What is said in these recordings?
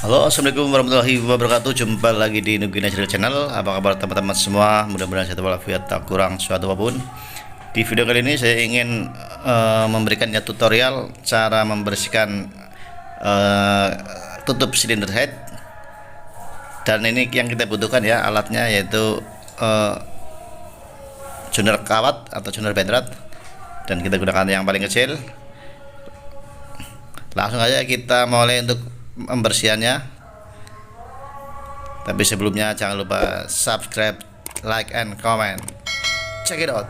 Halo, assalamualaikum warahmatullahi wabarakatuh. Jumpa lagi di Nugi Natural Channel. Apa kabar teman-teman semua? Mudah-mudahan sehat walafiat, tak kurang suatu apapun. Di video kali ini saya ingin memberikan tutorial cara membersihkan tutup silinder head. Dan ini yang kita butuhkan ya, alatnya yaitu joner kawat atau joner bedrat. Dan kita gunakan yang paling kecil. Langsung aja kita mulai untuk pembersihannya. Tapi sebelumnya jangan lupa subscribe, like, and comment. Check it out.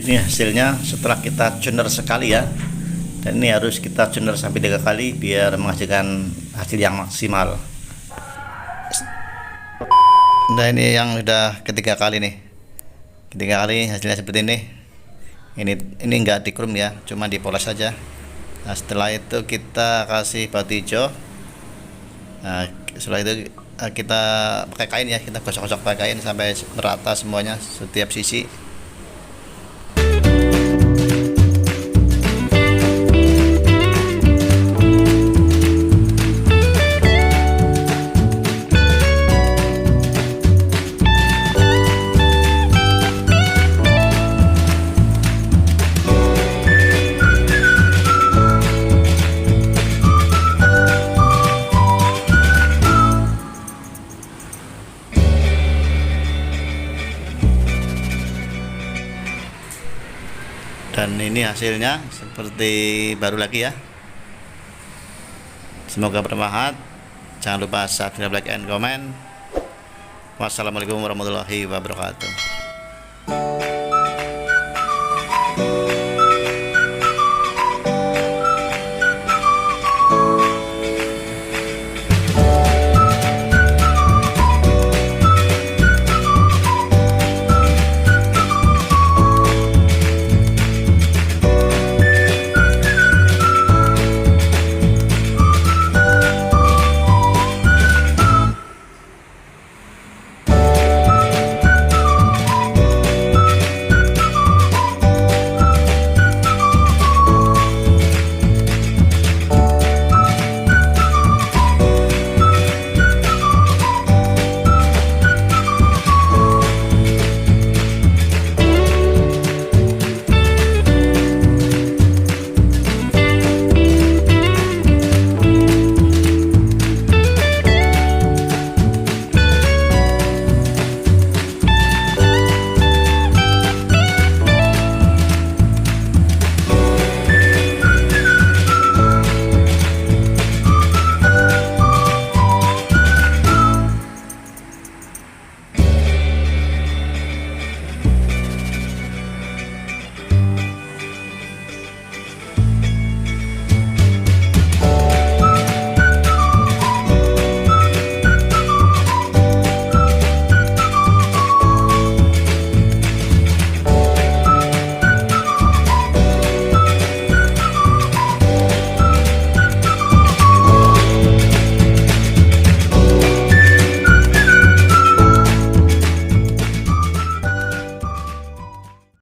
Ini hasilnya setelah kita tuner sekali ya, dan ini harus kita tuner sampai 3 kali biar menghasilkan hasil yang maksimal. Nah, ini yang udah ketiga kali nih, ketiga kali hasilnya seperti ini. Ini enggak dikrum ya, cuma dipoles saja. Nah, setelah itu kita kasih batu hijau. Nah, setelah itu kita pakai kain ya, kita gosok-gosok pakai kain sampai merata semuanya setiap sisi. Dan ini hasilnya seperti baru lagi ya. Semoga bermanfaat. Jangan lupa subscribe, like, and comment. Wassalamualaikum warahmatullahi wabarakatuh.